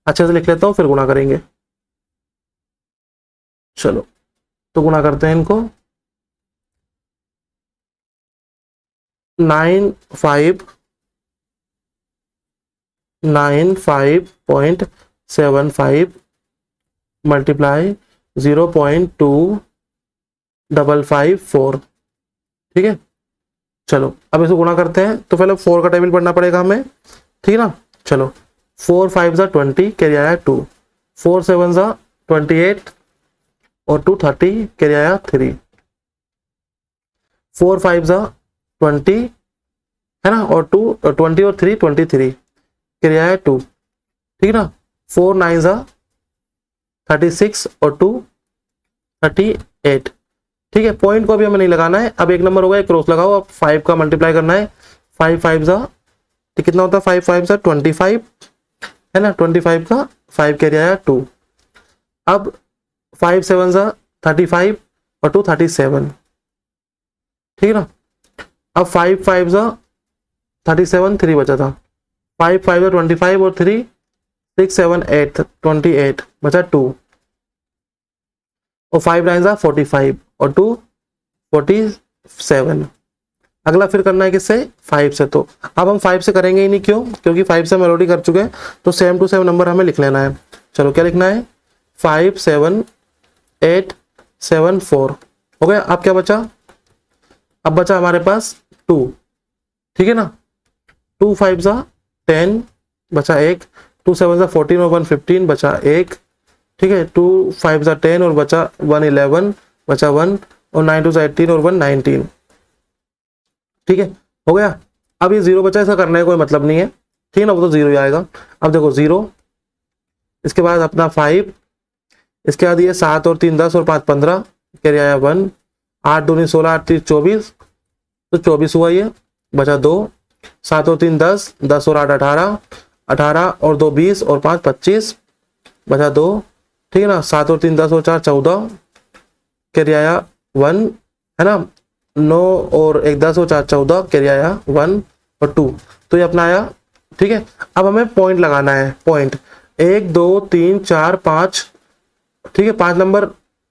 [SPEAKER 1] अच्छे से लिख लेता हूं फिर गुणा करेंगे। चलो तो गुणा करते हैं इनको, 95.75 मल्टीप्लाई 0.2554, ठीक है। चलो अब इसको गुणा करते हैं, तो पहले 4 का टेबल पढ़ना पड़ेगा हमें, ठीक है ना। चलो 4 5 20 कैरी आया 2, 4 7 28 और 2 30 कैरी आया 3, 4 5 20 है ना, और 2 20 और 3 23 कैरी आया 2, ठीक है ना। 4 9 36 और 2 38, ठीक है। पॉइंट को अभी हमें नहीं लगाना है, अब एक नंबर होगा एक क्रॉस लगाओ। अब 5 का मल्टीप्लाई करना है, 5 5 तो कितना होता है 5 5 25 है ना, 25 का 5 कैरी आया 2। अब 5 7 35 और 2 37, ठीक है ना। अब 5 5 37, 3 बचा था, 5 5 25 और 3 6 7 8 28 बचा 2 और 5 9 45 और 2 47। अगला फिर करना है किससे 5 से। तो अब हम 5 से करेंगे ही नहीं, क्यों, क्योंकि 5 से हम ऑलरेडी कर चुके हैं, तो सेम टू सेम नंबर हमें लिख लेना है। चलो क्या लिखना है 5 7 8 7 4 हो गया। अब क्या बचा, अब बचा हमारे पास 2, ठीक है ना। 2 5 10 बचा 1, 2 7 14 और 1 15 बचा 1, ठीक है। 2 5 10 और बचा 1 11 बचा 1 और 9 2 18 और 1 19, ठीक है, हो गया। अब ये 0 बचा, इसका करने का कोई मतलब नहीं है, ठीक है ना, वो तो 0 ही आएगा। अब देखो 0, इसके बाद अपना 5, इसके बाद ये 7 और 3 10 और 5 15 कैरी आया 1, 8 2 16 8 3 24, तो 24 हुआ, ये बचा 2, 7 और 3 10, 10 और 8 18, 18 और 2 20 और 5 25 बचा 2, ठीक है ना। 7 और 3 10 और 4 14 कैरी आया 1 है ना, 9 और 1 10 और 4 14 कैरी आया 1 और 2, तो ये अपना आया, ठीक है। अब हमें पॉइंट लगाना है, पॉइंट 1 2 3 4 5, ठीक है, 5 नंबर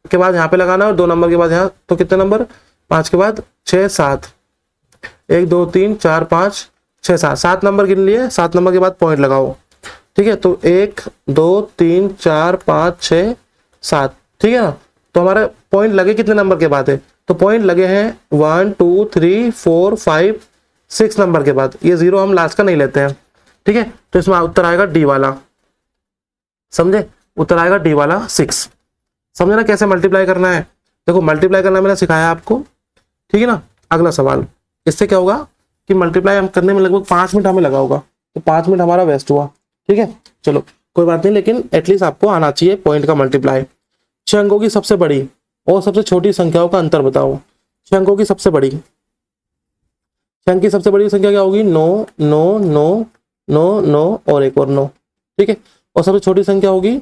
[SPEAKER 1] के बाद यहाँ पे लगाना है और 2 नंबर के बाद यहाँ, तो कितने नंबर 5 के बाद 6 7, 1 2 3 4 5 6 7, 7 नंबर गिन लिए, 7 नंबर के बाद पॉइंट लगाओ, ठीक है, तो 1 2 3 4 5 6 7, ठीक है ना। तो हमारे पॉइंट लगे कितने नंबर के बाद है, तो पॉइंट लगे हैं 1 2 3 4 5 6 नंबर के बाद, ये 0 हम लास्ट का नहीं लेते हैं, ठीक है। तो इसमें उत्तर आएगा डी वाला, समझे, उत्तर आएगा डी वाला 6। समझे ना कैसे मल्टीप्लाई करना है। देखो मल्टीप्लाई करना मैंने सिखाया आपको, ठीक है ना। अगला सवाल, इससे क्या होगा कि मल्टीप्लाई हम करने में लगभग 5 मिनट हमें लगा होगा, तो 5 मिनट हमारा वेस्ट हुआ, ठीक है। चलो कोई बात नहीं, लेकिन एटलीस्ट आपको आना चाहिए पॉइंट का मल्टीप्लाई। 6 अंकों की सबसे बड़ी और सबसे छोटी संख्याओं का अंतर बताओ। 6 अंकों की सबसे बड़ी, 6 अंक की सबसे बड़ी संख्या क्या होगी, 9 9 9 9 9 और एक और 9, ठीक है। और सबसे छोटी संख्या होगी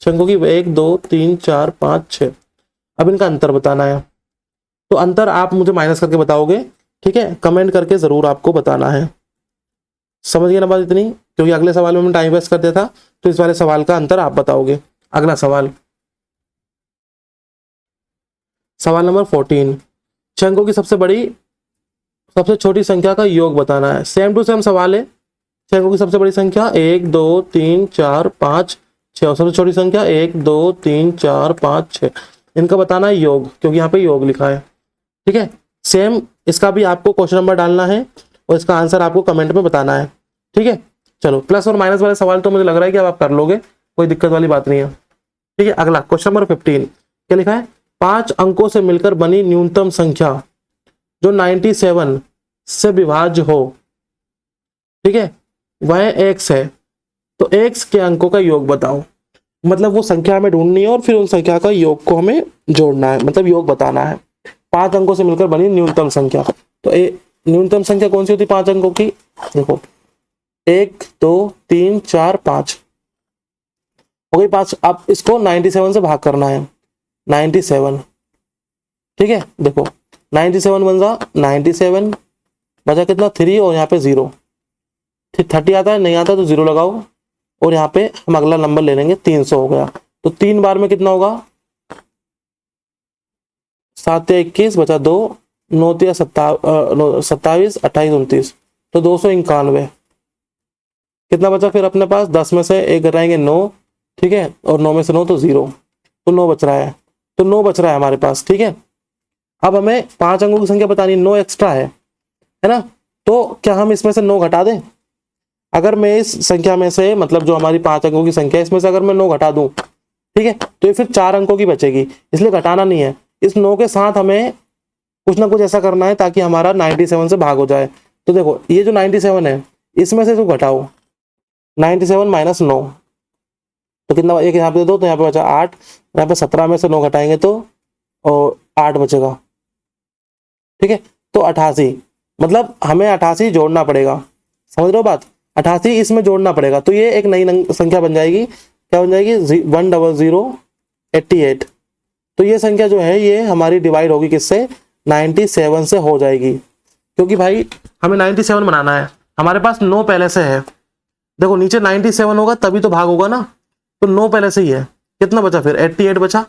[SPEAKER 1] 6 अंकों की 1 2 3 4 5 6। अब इनका अंतर बताना है, तो अंतर आप मुझे माइनस करके बताओगे, ठीक है, कमेंट करके जरूर आपको बताना है। समझ गए ना बात इतनी, क्योंकि अगले सवाल में मैं टाइम वेस्ट कर दिया था, तो इस वाले सवाल का अंतर आप बताओगे। अगला सवाल, सवाल नंबर 14, 6 अंकों की सबसे बड़ी सबसे छोटी संख्या का योग बताना है। सेम टू सेम सवाल है। 6 अंकों की सबसे बड़ी संख्या 1 2 3 4 5 6, और सबसे छोटी संख्या 1 2 3 4 5 6, इनका बताना है योग, क्योंकि यहाँ पे योग लिखा है, ठीक है। सेम इसका भी आपको क्वेश्चन नंबर डालना है और इसका आंसर आपको कमेंट में बताना है, ठीक है। चलो प्लस और माइनस वाले सवाल तो मुझे लग रहा है कि अब आप कर लोगे, कोई दिक्कत वाली बात नहीं है, ठीक है। अगला क्वेश्चन नंबर 15, क्या लिखा है, 5 अंकों से मिलकर बनी न्यूनतम संख्या जो 97 से विभाज्य हो, ठीक है, वह x है, तो x के अंकों का योग बताओ। मतलब वो संख्या हमें ढूंढनी है और फिर उन संख्या का योग को हमें जोड़ना है, मतलब योग बताना है। 5 अंकों से मिलकर बनी न्यूनतम संख्या, तो न्यूनतम संख्या कौन सी होती है 5 अंकों की, देखो 1 2 3 4 5 हो गई 5। अब इसको 97 से भाग करना है, 97, ठीक है। देखो 97 बन रहा 97, बचा कितना 3 और यहाँ पे 0, 30 आता है, नहीं आता तो 0 लगाओ, और यहाँ पे हम अगला नंबर ले लेंगे 300 हो गया। तो 3 बार में कितना होगा, 7 21 बचा 2, 9 27 28 29, तो 291। कितना बचा फिर अपने पास, 10 में से 1 घटाएंगे 9, ठीक है, और 9 में से 9 तो 0, तो 9 बच रहा है, तो 9 बच रहा है हमारे पास, ठीक है। अब हमें 5 अंकों की संख्या बतानी, 9 एक्स्ट्रा है ना, तो क्या हम इसमें से 9 घटा दें। अगर मैं इस संख्या में से, मतलब जो हमारी 5 अंकों की संख्या है, इसमें से अगर मैं 9 घटा दूं, ठीक है, तो ये फिर 4 अंकों की बचेगी, इसलिए घटाना नहीं है। इस 9 के साथ हमें कुछ ना कुछ ऐसा करना है ताकि हमारा 97 से भाग हो जाए। तो देखो ये जो 97 है, इसमें से इसको घटाओ, 97 माइनस 9, तो कितना, एक यहाँ पे 2, तो यहाँ पे बचा 8, यहाँ पे 17 में से 9 घटाएंगे तो 8 बचेगा, ठीक है। तो 88, मतलब हमें 88 जोड़ना पड़ेगा, समझ रहे हो बात, 88 इसमें जोड़ना पड़ेगा, तो ये एक नई संख्या बन जाएगी। क्या बन जाएगी, 10088। तो ये संख्या जो है ये हमारी डिवाइड होगी किससे, 97 से हो जाएगी, क्योंकि भाई हमें 97 बनाना है, हमारे पास 9 पहले से है। देखो नीचे 97 होगा तभी तो भाग होगा ना, तो 9 पहले से ही है, कितना बचा फिर 88 बचा,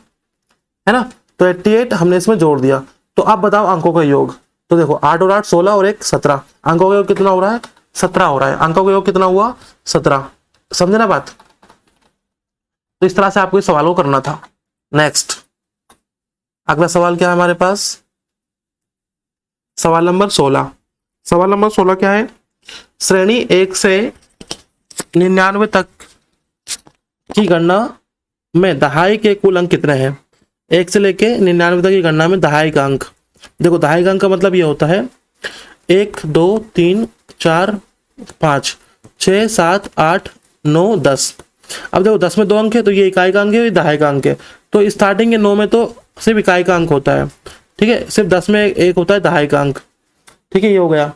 [SPEAKER 1] है ना। तो 88 हमने इसमें जोड़ दिया। तो अब बताओ अंकों का योग, तो देखो 8 और 8 16 और 1 17, अंकों का योग कितना हो रहा है, 17 हो रहा है। अंकों का योग कितना हुआ, 17। समझे ना बात, तो इस तरह से आपको इस सवाल को करना था। नेक्स्ट अगला सवाल क्या है हमारे पास, सवाल नंबर 16। सवाल नंबर 16 क्या है, श्रेणी 1 से 99 तक की गणना में दहाई के कुल अंक कितने हैं। 1 से लेके 99 तक की गणना में दहाई का अंक, देखो दहाई का अंक का मतलब ये होता है 1 2 3 4 5 6 7 8 9 10। अब देखो 10 में 2 अंक है, तो ये इकाई का अंक है, ये दहाई का अंक है। तो स्टार्टिंग के 9 में तो सिर्फ इकाई का अंक होता है, ठीक है, सिर्फ 10 में एक होता है दहाई का अंक, ठीक है, ये हो गया।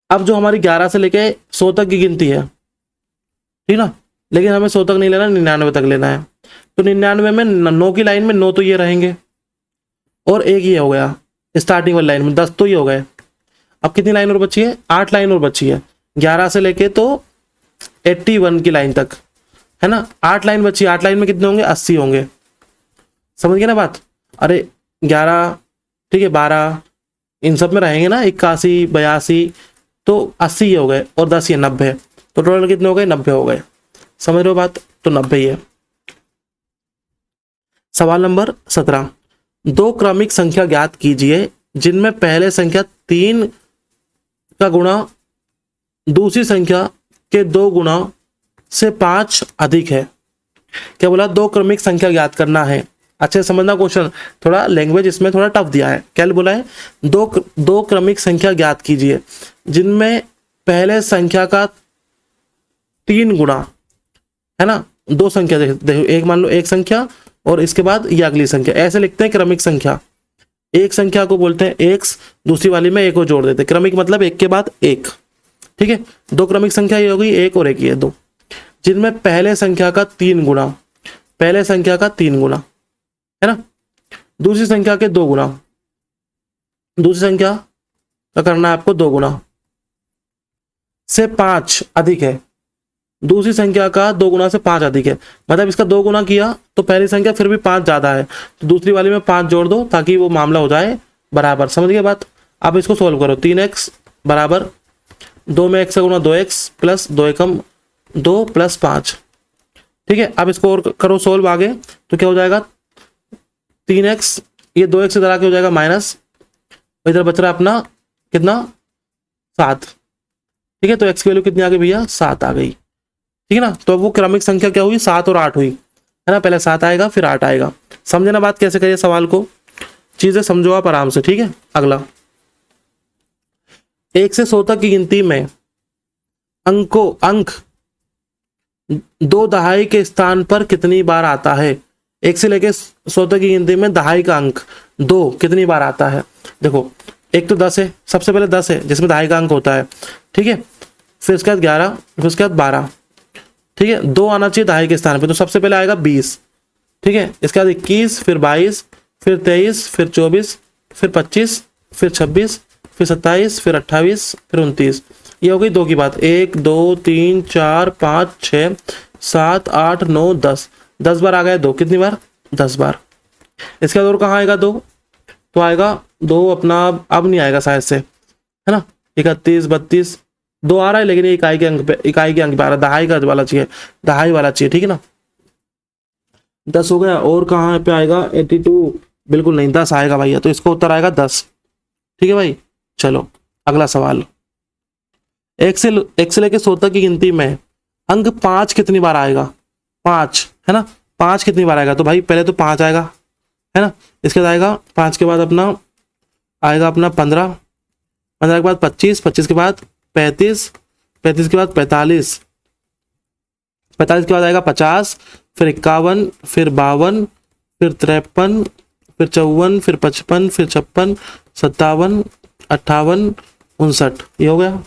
[SPEAKER 1] अब जो हमारी 11 से लेके 100 तक की गिनती है, ठीक ना, लेकिन हमें 100 तक नहीं लेना, 99 तक लेना है। तो 99 में 9 की लाइन में 9 तो ये रहेंगे, और एक ये हो गया स्टार्टिंग वाली लाइन में 10, तो ये हो गए। अब कितनी लाइन और बची है, 8 लाइन और बची है, 11 से लेके तो 81 की लाइन तक, है ना, 8 लाइन बची। 8 लाइन में कितने होंगे, 80 होंगे। समझ गए ना बात, अरे 11, ठीक है, 12, इन सब में रहेंगे ना, 81 82, तो 80 ये हो गए और 10 ये 90, तो टोटल कितने हो गए? 90 हो गए। समझ रहे हो बात? तो 90 ही है। सवाल नंबर 17, दो क्रमिक संख्या ज्ञात कीजिए जिनमें पहले संख्या 3 का गुणा दूसरी संख्या के 2 गुणा से 5 अधिक है। क्या बोला? दो क्रमिक संख्या ज्ञात करना है। अच्छे से समझना क्वेश्चन, थोड़ा लैंग्वेज इसमें थोड़ा टफ दिया है। क्या बोला है? दो क्रमिक संख्या ज्ञात कीजिए जिनमें पहले संख्या का 3 गुणा, है ना, दो संख्या देखो, एक मान लो एक संख्या और इसके बाद ये अगली संख्या, ऐसे लिखते हैं क्रमिक संख्या। एक संख्या को बोलते हैं एक्स, दूसरी वाली में एक को जोड़ देते हैं। क्रमिक मतलब एक के बाद एक, ठीक है। दो क्रमिक संख्या ये होगी, एक और एक ये दो, जिनमें पहले संख्या का 3 गुणा, पहले संख्या का 3 गुणा, है ना, दूसरी संख्या के 2 गुणा, दूसरी संख्या का करना है आपको 2 गुणा से 5 अधिक है। दूसरी संख्या का 2 गुणा से 5 अधिक है, मतलब इसका 2 गुणा किया तो पहली संख्या फिर भी 5 ज्यादा है, तो दूसरी वाली में 5 जोड़ दो ताकि वो मामला हो जाए बराबर। समझ गए बात? अब इसको सोल्व करो। 3x बराबर 2 में x का गुणा 2x प्लस 2 एकम 2 प्लस 5, ठीक है। अब इसको और करो सोल्व आगे, तो क्या हो जाएगा? 3x, ये 2x से इधर आके हो जाएगा माइनस, इधर बच रहा है अपना कितना? 7, ठीक है। तो x की वैल्यू कितनी आ गई भैया? 7 आ गई, ठीक है ना। तो अब वो क्रमिक संख्या क्या हुई? 7 और 8 हुई, है ना। पहले 7 आएगा फिर 8 आएगा। समझे ना बात? कैसे करिए सवाल को, चीजें समझो आप आराम से, ठीक है। अगला, 1 से 100 तक की गिनती में अंक 2 दहाई के स्थान पर कितनी बार आता है? 1 से लेके 100 तक की गिनती में दहाई का अंक 2 कितनी बार आता है? देखो, एक तो 10 है, सबसे पहले 10 है जिसमें दहाई का अंक होता है, ठीक है। फिर उसके बाद 11, फिर उसके बाद 12, ठीक है। 2 आना चाहिए दहाई के स्थान पे, तो सबसे पहले आएगा 20, ठीक है। इसके बाद 21, फिर 22, फिर 23, फिर 24, फिर 25, फिर 26, फिर 27, फिर 28, फिर 29। ये हो गई 2 की बात। 1 2 3 4 5 6 7 8 9 10, 10 बार आ गया 2। कितनी बार? 10 बार। इसके बाद और कहाँ आएगा 2? तो आएगा 2 अपना, अब नहीं आएगा शायद से, है ना। 31 32 2 आ रहा है, लेकिन ये इकाई के अंक पे, इकाई के अंक पे आ रहा है, दहाई का वाला चाहिए, दहाई वाला चाहिए, ठीक है ना। 10 हो गया, और कहाँ पे आएगा? 82, बिल्कुल नहीं, 10 आएगा भैया, तो इसका उत्तर आएगा 10, ठीक है भाई। चलो अगला सवाल, 1 से लेके 100 तक की गिनती में अंक 5 कितनी बार आएगा? 5, है ना। 5 कितनी बार आएगा? तो भाई पहले तो 5 आएगा, है ना। इसके बाद आएगा 5 के बाद अपना आएगा अपना 15, 15 के बाद 25, 25 के बाद 35, 35 के बाद 45, 45 के बाद आएगा 50, फिर 51, फिर 52, फिर 53, फिर 54, फिर 55, फिर 56, 57, 58, 59, ये हो गया।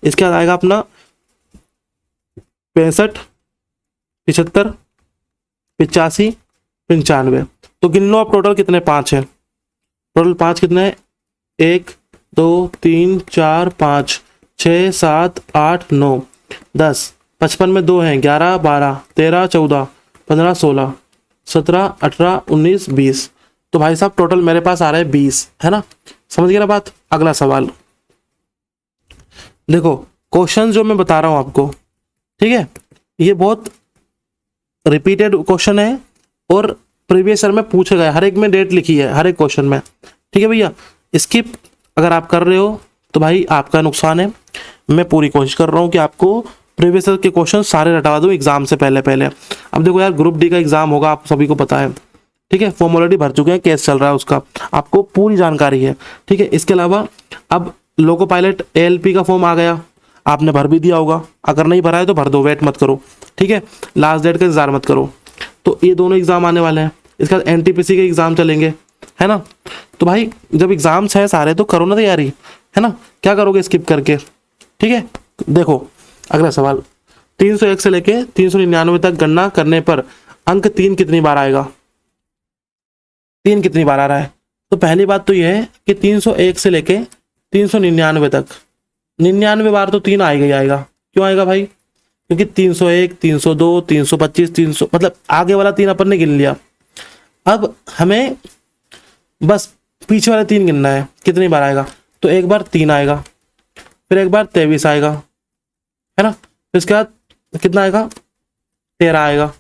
[SPEAKER 1] इसके बाद आएगा अपना 65, 75, 85, 95। तो गिन लो आप टोटल कितने? 5 है। टोटल 5 कितने हैं? 1 2 3 4 5 6 7 8 9 10, 55 में 2 हैं, 11 12 13 14 15 16 17 18 19 20। तो भाई साहब टोटल मेरे पास आ रहा है 20, है ना। समझ गए ना बात? अगला सवाल देखो, क्वेश्चन जो मैं बता रहा हूं आपको, ठीक है, ये बहुत रिपीटेड क्वेश्चन है और प्रीवियस ईयर में पूछे गए, हर एक में डेट लिखी है हर एक क्वेश्चन में, ठीक है भैया। स्किप अगर आप कर रहे हो तो भाई आपका नुकसान है। मैं पूरी कोशिश कर रहा हूँ कि आपको प्रीवियस ईयर के क्वेश्चन सारे रटवा दूँ एग्जाम से पहले पहले। अब देखो यार, ग्रुप डी का एग्जाम होगा, आप सभी को पता है, ठीक है। फॉर्म ऑलरेडी भर चुके हैं, केस चल रहा है उसका, आपको पूरी जानकारी है, ठीक है। इसके अलावा अब लोको पायलट ALP का फॉर्म आ गया, आपने भर भी दिया होगा, अगर नहीं भरा है तो भर दो, वेट मत करो, ठीक है। लास्ट डेट का इंतजार मत करो। तो ये दोनों एग्जाम आने वाले हैं। इसके बाद NTPC के एग्जाम चलेंगे, है ना। तो भाई जब एग्जाम्स हैं सारे तो करो ना तैयारी, है ना। क्या करोगे स्किप करके? ठीक है। देखो अगला सवाल, 301 से लेके 399 तक गणना करने पर अंक 3 कितनी बार आएगा? 3 कितनी बार आ रहा है? तो पहली बात तो यह है कि 301 से लेके 399 तक 99 बार तो 3 आएगा ही आएगा। क्यों आएगा भाई? क्योंकि 301 302 325 300, मतलब आगे वाला 3 अपन ने गिन लिया। अब हमें बस पीछे वाले 3 गिनना है, कितनी बार आएगा? तो एक बार 3 आएगा, फिर एक बार 23 आएगा, है ना। फिर इसके बाद कितना आएगा, 13 आएगा।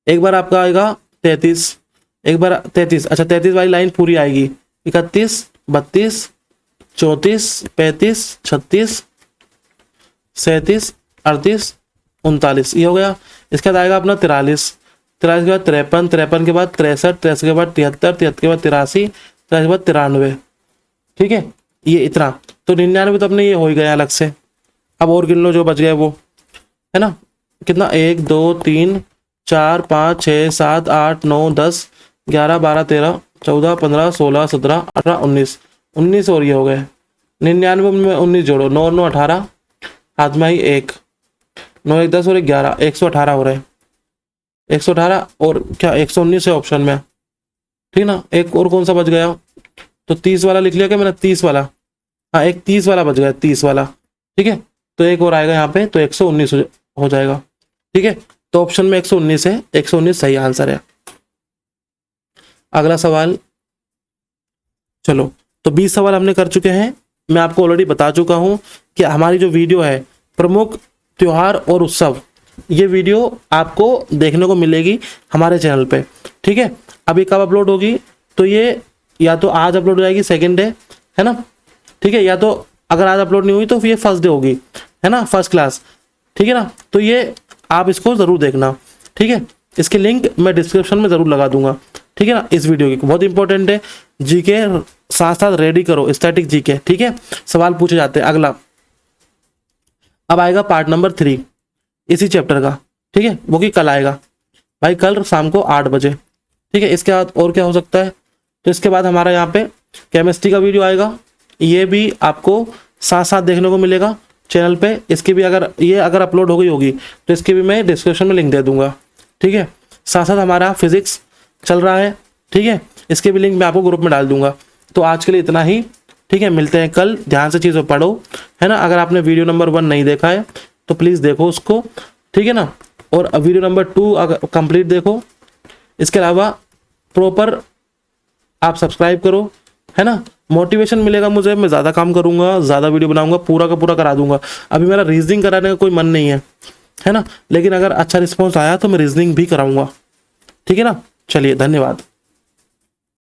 [SPEAKER 1] एक बार आपका आएगा 33, एक बार 33, अच्छा 33 वाली लाइन पूरी आएगी। 31, 32, 34, 35, 36, 37, 38, 39, ये हो गया। इसके बाद आएगा अपना 43, 43 के बाद 53, 53 के बाद 63, 63 के बाद 73, 73 के बाद 83, 83 के बाद 93, ठीक है। ये इतना तो 99 तो अपने ये हो ही गया अलग से। अब और गिन लो जो बच गए वो, है ना। कितना, 1 2 3 4 5 6 7 8 9 10 11 12 13 14 15 16 17 18 19, 19 और ये हो गए। 99 में 19 जोड़ो, 9 9 18, हाथ में आई 1, 9 1 10 और 11, 118 हो रहे। 118 और क्या 119 है ऑप्शन में, ठीक ना। एक और कौन सा बच गया, तो 30 वाला लिख लिया क्या मैंने, 30 वाला, हाँ एक 30 वाला बच गया, 30 वाला, ठीक है। तो एक और आएगा यहाँ पे, तो 119 हो जाएगा, ठीक है। तो ऑप्शन में 119 है, 119 सही आंसर है। अगला सवाल, चलो तो 20 सवाल हमने कर चुके हैं। मैं आपको ऑलरेडी बता चुका हूं कि हमारी जो वीडियो है प्रमुख त्योहार और उत्सव, ये वीडियो आपको देखने को मिलेगी हमारे चैनल पे, ठीक है। अभी कब अपलोड होगी, तो ये या तो आज अपलोड हो जाएगी, सेकेंड डे, है ना, ठीक है। या तो अगर आज अपलोड नहीं हुई तो फिर ये फर्स्ट डे होगी, है ना, फर्स्ट क्लास, ठीक है ना। तो ये आप इसको ज़रूर देखना, ठीक है। इसके लिंक मैं डिस्क्रिप्शन में ज़रूर लगा दूंगा, ठीक है ना। इस वीडियो की बहुत इंपॉर्टेंट है, जीके साथ साथ रेडी करो, स्टैटिक जीके, ठीक है। सवाल पूछे जाते हैं। अगला अब आएगा पार्ट नंबर 3 इसी चैप्टर का, ठीक है, वो कि कल आएगा भाई, कल शाम को 8 बजे, ठीक है। इसके बाद और क्या हो सकता है, तो इसके बाद हमारा यहाँ पे केमिस्ट्री का वीडियो आएगा, ये भी आपको साथ साथ देखने को मिलेगा चैनल पे। इसकी भी अगर अपलोड हो गई होगी तो इसकी भी मैं डिस्क्रिप्शन में लिंक दे दूंगा, ठीक है। साथ साथ हमारा फिजिक्स चल रहा है, ठीक है, इसके भी लिंक मैं आपको ग्रुप में डाल दूंगा। तो आज के लिए इतना ही, ठीक है। मिलते हैं कल, ध्यान से चीज़ों पढ़ो, है ना। अगर आपने वीडियो नंबर 1 नहीं देखा है तो प्लीज़ देखो उसको, ठीक है ना। और वीडियो नंबर 2 अगर कंप्लीट देखो। इसके अलावा प्रॉपर आप सब्सक्राइब करो, है ना। मोटिवेशन मिलेगा मुझे, मैं ज़्यादा काम करूँगा, ज़्यादा वीडियो बनाऊंगा, पूरा का पूरा करा दूंगा। अभी मेरा रीजनिंग कराने का कोई मन नहीं है ना, लेकिन अगर अच्छा रिस्पॉन्स आया तो मैं रीजनिंग भी कराऊंगा, ठीक है ना। चलिए, धन्यवाद।